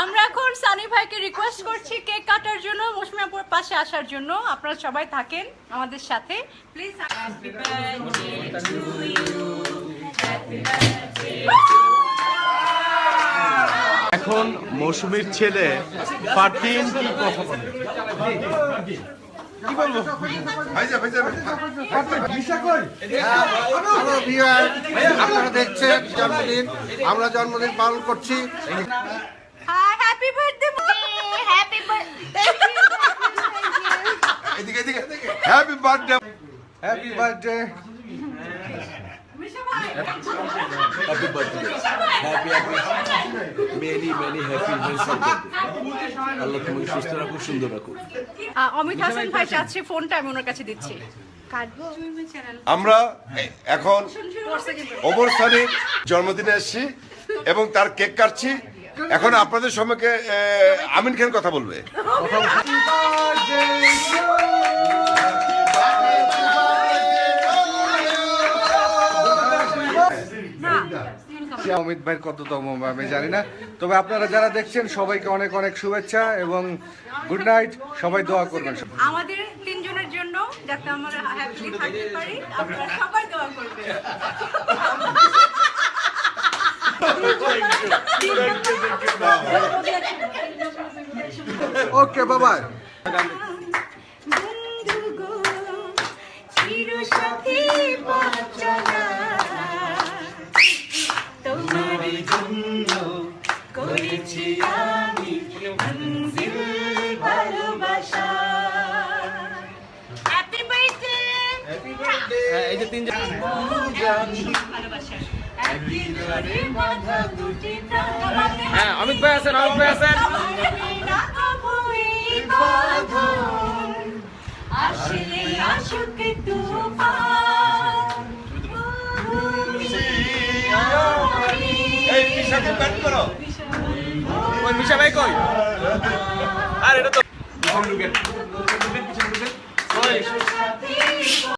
আমরা এখন সানি ভাইকে রিকোয়েস্ট করছি কেক কাটার জন্য, মৌসুমী আপুর পাশে আসার জন্য। আপনারা সবাই থাকেন আমাদের সাথে please. Happy birthday to you, happy birthday. এখন মৌসুমীর ছেলে ফারদিন কি কথা বলে? কি বলবো? আপনারা দেখছেন জন্মদিন, আমরা জন্মদিন পালন করছি। হ্যাপি বার্থডে, হ্যাপি বার্থডে, এদিকে এদিকে happy birthday, happy birthday, Happy birthday. Happy many happy birthday. আল্লাহ তোমাকে সুস্থ রাখুক, সুন্দর রাখুক। অমিত হাসান ভাই চাচ্ছে ফোনটা, আমি ওনার কাছে দিচ্ছি। আমরা এখন ওমর সানির জন্মদিনে এসেছি এবং তার কেক কাটছি। এখন আপনাদের সম্মুখে আমিন খান কথা বলবে। অমিত ভাইয়ের কততম আমি জানি না, তবে আপনারা যারা দেখছেন সবাইকে অনেক অনেক শুভেচ্ছা এবং গুড নাইট। সবাই দোয়া করবেন আমাদের তিনজনের জন্য, যাতে আমরা হ্যাপি থাকতে পারি। আপনারা সবাই দোয়া করবেন। ওকে বাবা। তোমারই জন্য করেছি আমি মঞ্জিল ভালোবাসা। Happy birthday, happy birthday. এই যে তিনজন ভালোবাসা একই ঘরে বাঁধা দুটি প্রাণ। হ্যাঁ, অমিত ভাই আছেন, অমিত ভাই আছেন। আসলে আসুক তুফান, এই মিশাকে ব্যাট করো। ওই মিশা ভাই কই? আর এটা তো